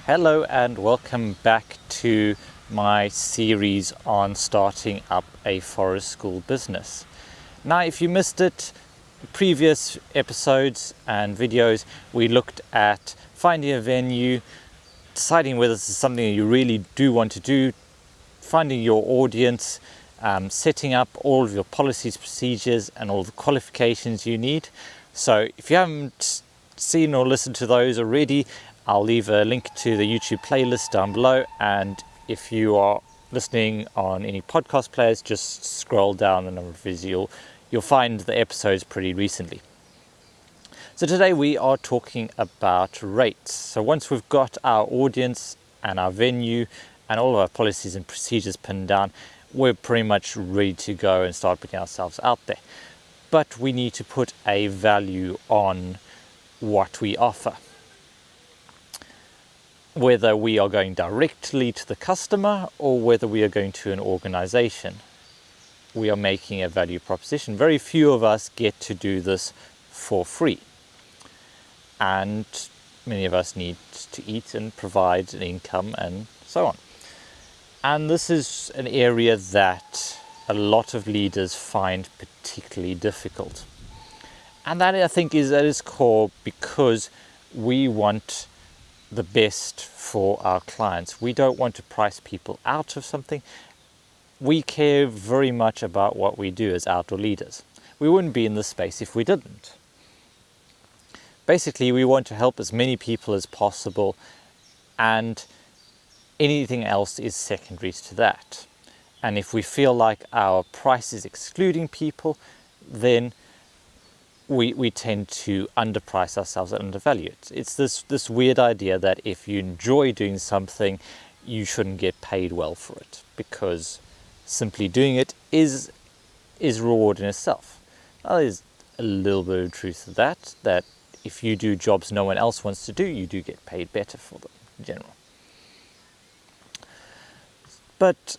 Hello and welcome back to my series on starting up a forest school business. Now, if you missed it, previous episodes and videos, we looked at finding a venue, deciding whether this is something that you really do want to do, finding your audience, setting up all of your policies, procedures, and all the qualifications you need. So if you haven't seen or listened to those already, I'll leave a link to the YouTube playlist down below, and if you are listening on any podcast players, just scroll down the number of videos. You'll find the episodes pretty recently. So today we are talking about rates. So once we've got our audience and our venue and all of our policies and procedures pinned down, we're pretty much ready to go and start putting ourselves out there. But we need to put a value on what we offer. Whether we are going directly to the customer or whether we are going to an organization, we are making a value proposition. Very few of us get to do this for free. And many of us need to eat and provide an income and so on. And this is an area that a lot of leaders find particularly difficult. And that, I think, is at its core because we want the best for our clients. We don't want to price people out of something. We care very much about what we do as outdoor leaders. We wouldn't be in this space if we didn't. Basically, we want to help as many people as possible, and anything else is secondary to that. And if we feel like our price is excluding people, then we tend to underprice ourselves and undervalue it. It's this weird idea that if you enjoy doing something, you shouldn't get paid well for it, because simply doing it is reward in itself. Now, there's a little bit of truth to that if you do jobs no one else wants to do, you do get paid better for them in general. But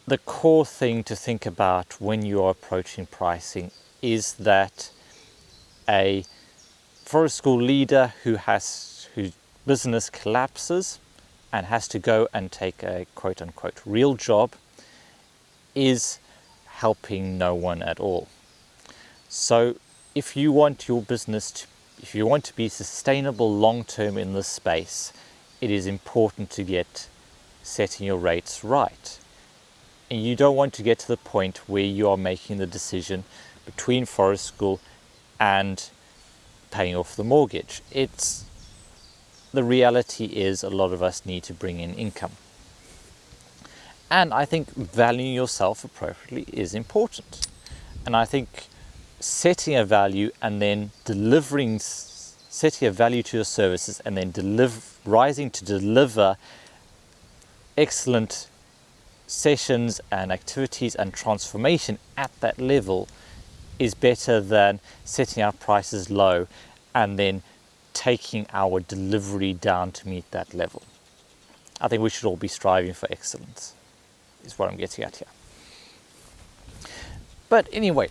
the core thing to think about when you are approaching pricing is that a forest school leader whose business collapses and has to go and take a quote-unquote real job is helping no one at all. So if you want your business if you want to be sustainable long-term in this space, it is important to get setting your rates right. And you don't want to get to the point where you are making the decision between forest school and paying off the mortgage. The reality is a lot of us need to bring in income. And I think valuing yourself appropriately is important. And I think setting a value and then setting a value to your services and then rising to deliver excellent sessions and activities and transformation at that level is better than setting our prices low and then taking our delivery down to meet that level. I think we should all be striving for excellence, is what I'm getting at here. But anyway,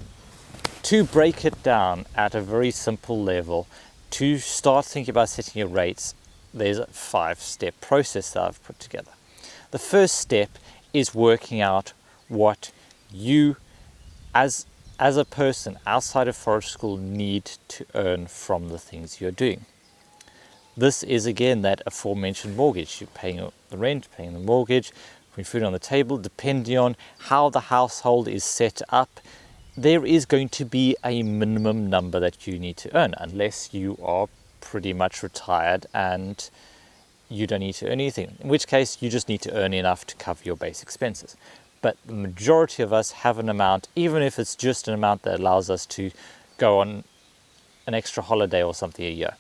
to break it down at a very simple level, to start thinking about setting your rates, there's a 5-step process that I've put together. The first step is working out what you, as a person outside of forest school, need to earn from the things you're doing. This is again that aforementioned mortgage. You're paying the rent, paying the mortgage, putting food on the table. Depending on how the household is set up, there is going to be a minimum number that you need to earn, unless you are pretty much retired and you don't need to earn anything, in which case you just need to earn enough to cover your base expenses. But the majority of us have an amount, even if it's just an amount that allows us to go on an extra holiday or something a year.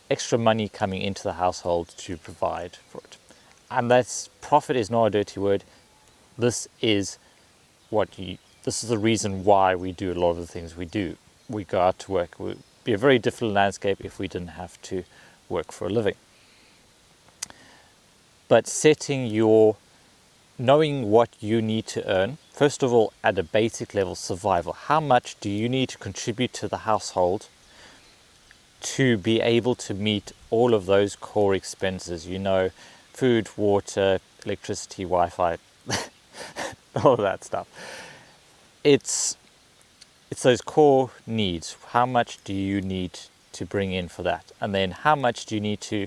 Extra money coming into the household to provide for it. And profit is not a dirty word. This is the reason why we do a lot of the things we do. We go out to work. It would be a very different landscape if we didn't have to work for a living. But knowing what you need to earn, first of all, at a basic level, survival. How much do you need to contribute to the household to be able to meet all of those core expenses, food, water, electricity, Wi-Fi, all of that stuff. It's those core needs. How much do you need to bring in for that? And then how much do you need to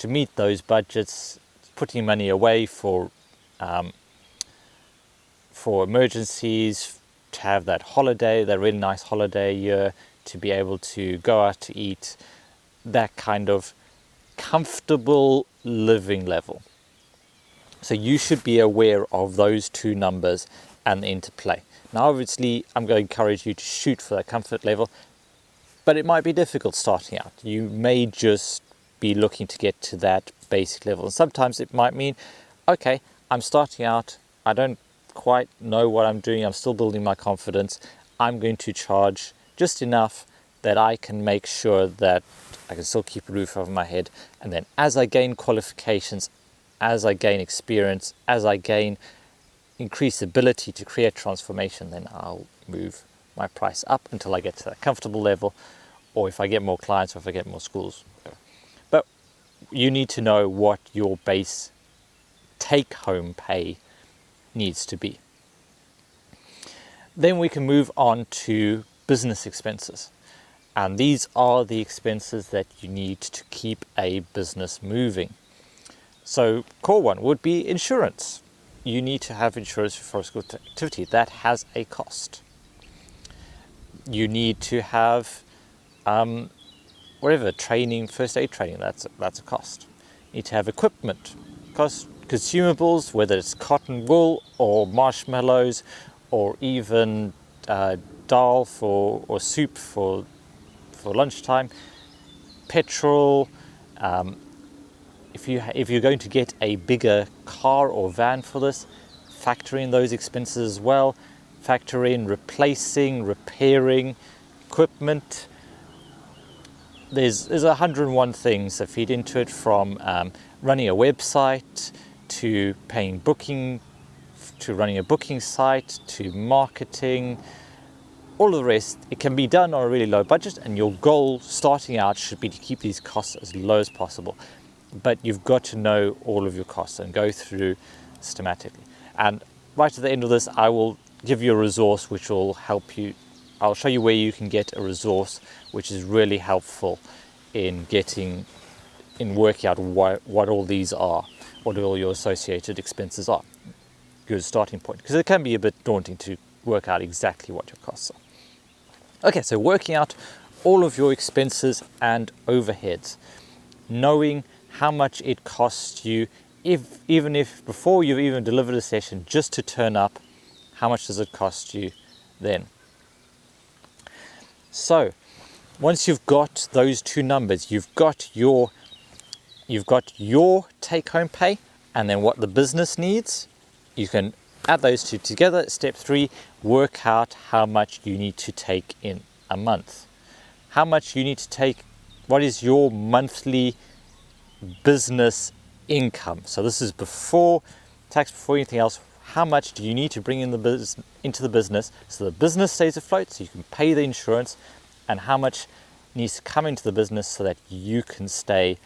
meet those budgets, putting money away for emergencies, to have that holiday, that really nice holiday year, to be able to go out to eat, that kind of comfortable living level. So you should be aware of those two numbers and the interplay. Now, obviously, I'm going to encourage you to shoot for that comfort level, but it might be difficult starting out. You may just be looking to get to that basic level. And sometimes it might mean, okay, I'm starting out, I don't quite know what I'm doing, I'm still building my confidence. I'm going to charge just enough that I can make sure that I can still keep a roof over my head. And then as I gain qualifications, as I gain experience, as I gain increased ability to create transformation, then I'll move my price up until I get to that comfortable level, or if I get more clients, or if I get more schools. But you need to know what your base take-home pay needs to be. Then we can move on to business expenses. And these are the expenses that you need to keep a business moving. So core one would be insurance. You need to have insurance for physical activity. That has a cost. You need to have training, first aid training, that's a cost. You need to have equipment, consumables, whether it's cotton wool or marshmallows, or even dal or soup for lunchtime, petrol. If you're going to get a bigger car or van for this, factor in those expenses as well. Factor in replacing, repairing equipment. There's 101 things that feed into it, from running a website, to paying booking, to running a booking site, to marketing, all of the rest. It can be done on a really low budget, and your goal starting out should be to keep these costs as low as possible. But you've got to know all of your costs and go through systematically. And right at the end of this, I will give you a resource which will help you. I'll show you where you can get a resource which is really helpful in working out what all these are, what all your associated expenses are. Good starting point, because it can be a bit daunting to work out exactly what your costs are. Okay, so working out all of your expenses and overheads, knowing how much it costs you, even if before you've even delivered a session, just to turn up, how much does it cost you then? So once you've got those two numbers, you've got your take-home pay, and then what the business needs, you can add those two together. Step 3, work out how much you need to take in a month. How much you need to take, what is your monthly business income? So this is before tax, before anything else. How much do you need to bring in into the business so the business stays afloat, so you can pay the insurance, and how much needs to come into the business so that you can stay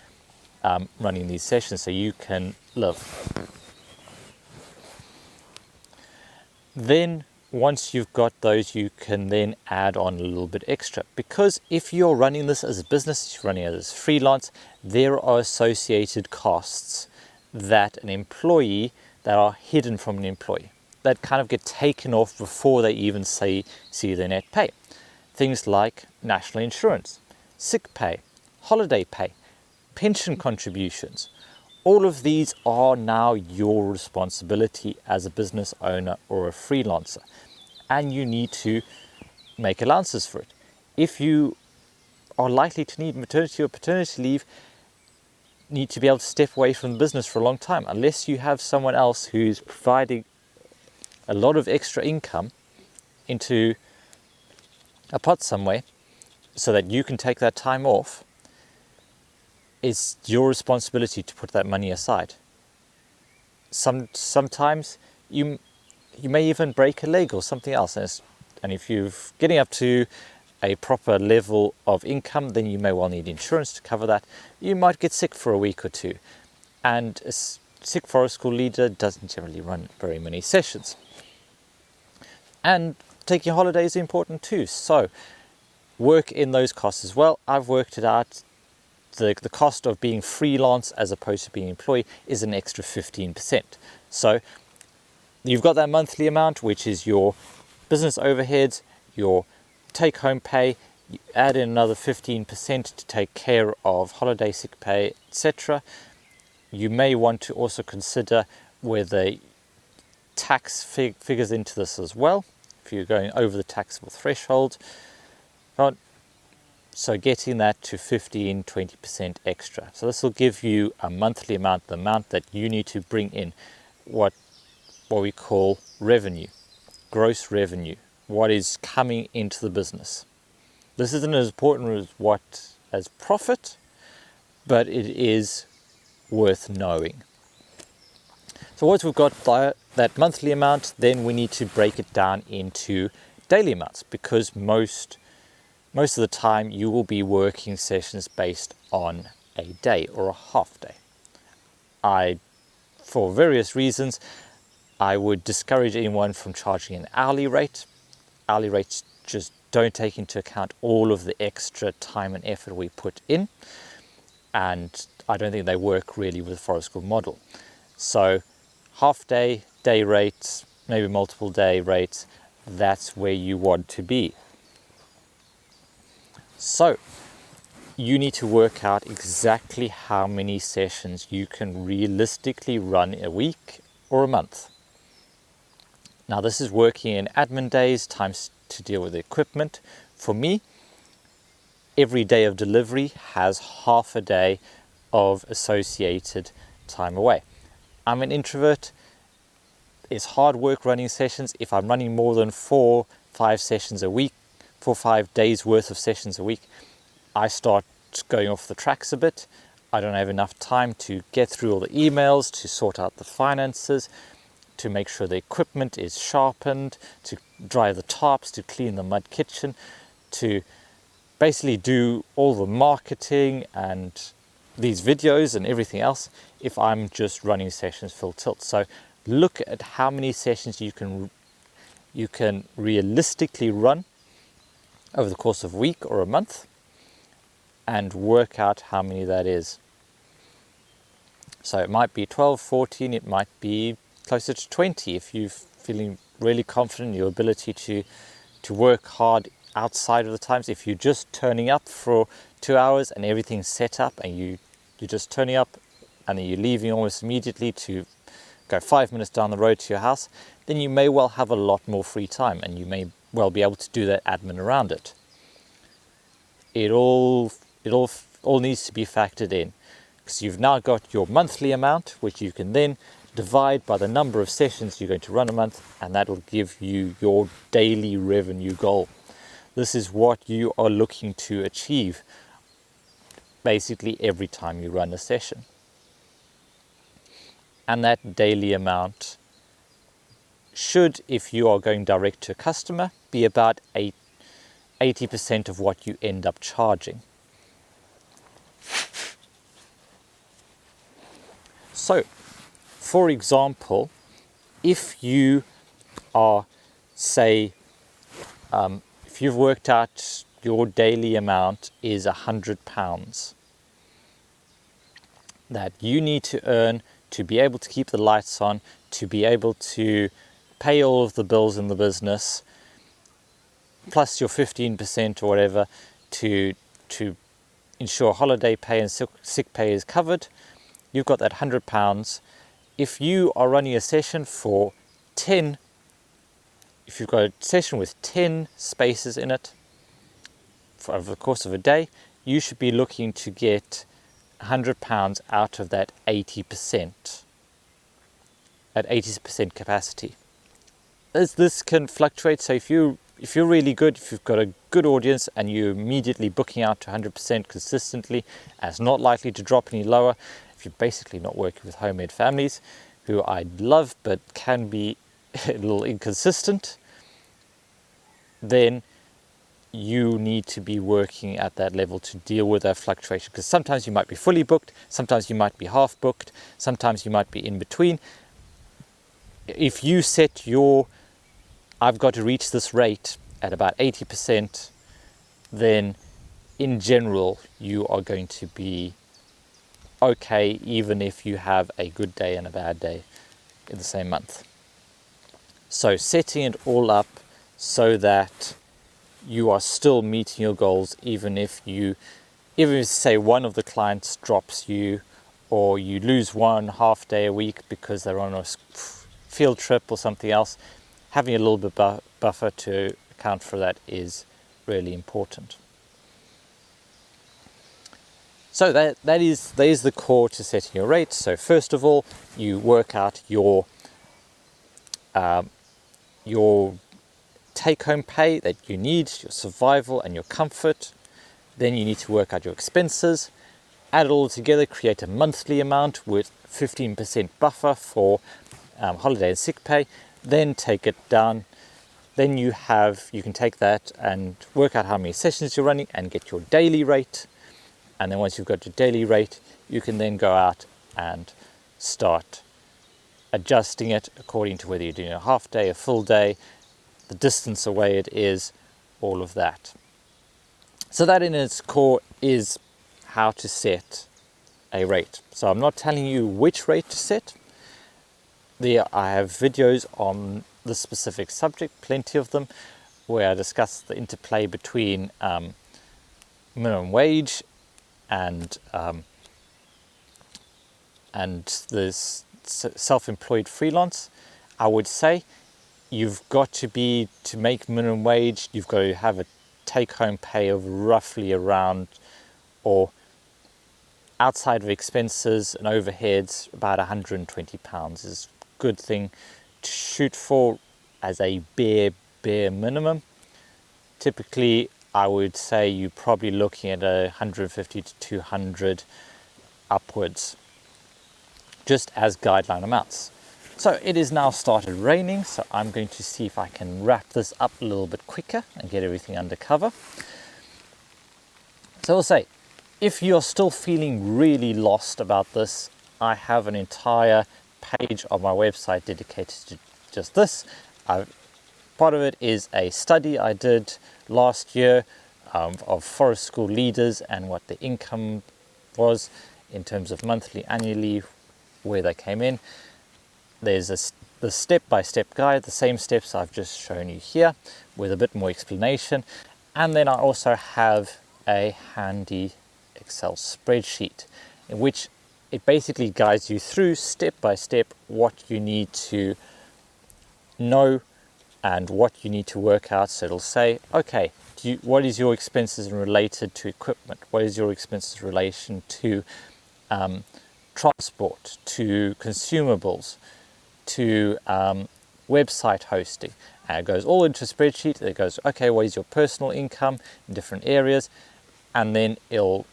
running these sessions, so you can live. Then once you've got those, you can then add on a little bit extra, because if you're running this as a business, you're running it as freelance, there are associated costs that that are hidden from an employee, that kind of get taken off before they even see their net pay. Things like national insurance, sick pay, holiday pay, pension contributions. All of these are now your responsibility as a business owner or a freelancer, and you need to make allowances for it. If you are likely to need maternity or paternity leave, need to be able to step away from the business for a long time, unless you have someone else who's providing a lot of extra income into a pot somewhere so that you can take that time off. It's your responsibility to put that money aside. Sometimes you may even break a leg or something else, and if you're getting up to a proper level of income, then you may well need insurance to cover that. You might get sick for a week or two, and a sick forest school leader doesn't generally run very many sessions. And taking holidays is important too, so work in those costs as well. I've worked it out. The cost of being freelance as opposed to being employee is an extra 15%. So you've got that monthly amount, which is your business overheads, your take-home pay. You add in another 15% to take care of holiday, sick pay, etc. You may want to also consider whether tax figures into this as well, if you're going over the taxable threshold. So getting that to 15-20% extra. So this will give you a monthly amount, the amount that you need to bring in, what we call revenue, gross revenue, what is coming into the business. This isn't as important as profit, but it is worth knowing. So once we've got that monthly amount, then we need to break it down into daily amounts, because most of the time you will be working sessions based on a day or a half day. For various reasons, I would discourage anyone from charging an hourly rate. Hourly rates just don't take into account all of the extra time and effort we put in, and I don't think they work really with the forest school model. So half day, day rates, maybe multiple day rates, that's where you want to be. So you need to work out exactly how many sessions you can realistically run a week or a month. Now this is working in admin days, times to deal with the equipment. For me, every day of delivery has half a day of associated time away. I'm an introvert. It's hard work running sessions. If I'm running more than 4-5 sessions a week, 4-5 days worth of sessions a week, I start going off the tracks a bit. I don't have enough time to get through all the emails, to sort out the finances, to make sure the equipment is sharpened, to dry the tarps, to clean the mud kitchen, to basically do all the marketing and these videos and everything else if I'm just running sessions full tilt. So look at how many sessions you can realistically run over the course of a week or a month, and work out how many that is. So it might be 12, 14, it might be closer to 20 if you're feeling really confident in your ability to work hard outside of the times. If you're just turning up for 2 hours and everything's set up, and you're just turning up and then you're leaving almost immediately to go 5 minutes down the road to your house, then you may well have a lot more free time, and you may well be able to do that admin around it. It all needs to be factored in, because you've now got your monthly amount, which you can then divide by the number of sessions you're going to run a month, and that will give you your daily revenue goal. This is what you are looking to achieve basically every time you run a session. And that daily amount should, if you are going direct to a customer, be about 80% of what you end up charging. So, for example, if you are, say, if you've worked out your daily amount is £100 that you need to earn to be able to keep the lights on, to be able to pay all of the bills in the business, plus your 15% or whatever to ensure holiday pay and sick pay is covered, you've got that £100. If you are running a session for 10, if you've got a session with 10 spaces in it over the course of a day, you should be looking to get £100 out of that 80%, at 80% capacity. As this can fluctuate, so if you're really good, if you've got a good audience and you're immediately booking out to 100% consistently, and it's not likely to drop any lower, if you're basically not working with homemade families, who I love but can be a little inconsistent, then you need to be working at that level to deal with that fluctuation, because sometimes you might be fully booked, sometimes you might be half booked, sometimes you might be in between. If you set your, I've got to reach this rate at about 80%, then in general you are going to be okay, even if you have a good day and a bad day in the same month. So setting it all up so that you are still meeting your goals, even if say one of the clients drops you, or you lose one half day a week because they're on a field trip or something else. Having a little bit buffer to account for that is really important. So that is the core to setting your rates. So first of all, you work out your take-home pay that you need, your survival and your comfort. Then you need to work out your expenses, add it all together, create a monthly amount with 15% buffer for holiday and sick pay. Then take it down. Then you can take that and work out how many sessions you're running and get your daily rate. And then once you've got your daily rate, you can then go out and start adjusting it according to whether you're doing a half day, a full day, the distance away it is, all of that. So that in its core is how to set a rate. So I'm not telling you which rate to set. I have videos on the specific subject, plenty of them, where I discuss the interplay between minimum wage and this self-employed freelance. I would say you've got to make minimum wage, you've got to have a take-home pay of roughly around, or outside of expenses and overheads, about £120 is a good thing to shoot for as a bare minimum. Typically, I would say you're probably looking at 150 to 200 upwards, just as guideline amounts. So it is now started raining, so I'm going to see if I can wrap this up a little bit quicker and get everything under cover. So I'll say, if you're still feeling really lost about this, I have an entire page on my website dedicated to just this. Part of it is a study I did last year of forest school leaders and what the income was in terms of monthly, annually, where they came in. There's the step-by-step guide, the same steps I've just shown you here, with a bit more explanation. And then I also have a handy Excel spreadsheet in which it basically guides you through step by step what you need to know and what you need to work out. So it'll say, okay, what is your expenses related to equipment? What is your expenses in relation to transport, to consumables, to website hosting? And it goes all into a spreadsheet. It goes, okay, what is your personal income in different areas? And then it'll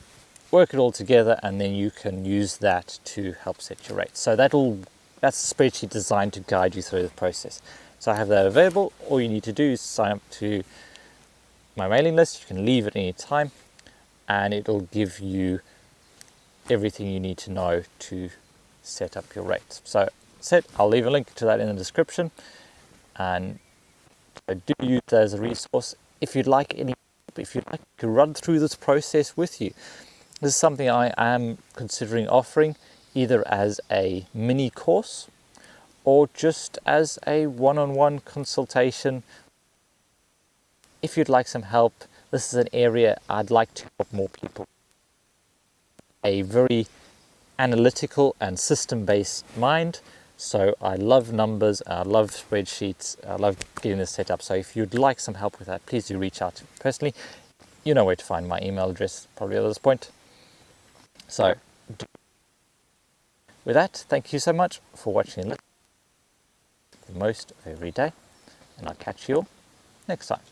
work it all together, and then you can use that to help set your rates. So that's a spreadsheet designed to guide you through the process. So I have that available. All you need to do is sign up to my mailing list. You can leave at any time, and it'll give you everything you need to know to set up your rates. So I'll leave a link to that in the description, and I do use that as a resource. If you'd like to run through this process with you, this is something I am considering offering either as a mini course or just as a one-on-one consultation. If you'd like some help, this is an area I'd like to help more people. A very analytical and system-based mind. So I love numbers, I love spreadsheets, I love getting this set up. So if you'd like some help with that, please do reach out to me personally. You know where to find my email address probably at this point. So with that, thank you so much for watching and listening most of every day, and I'll catch you all next time.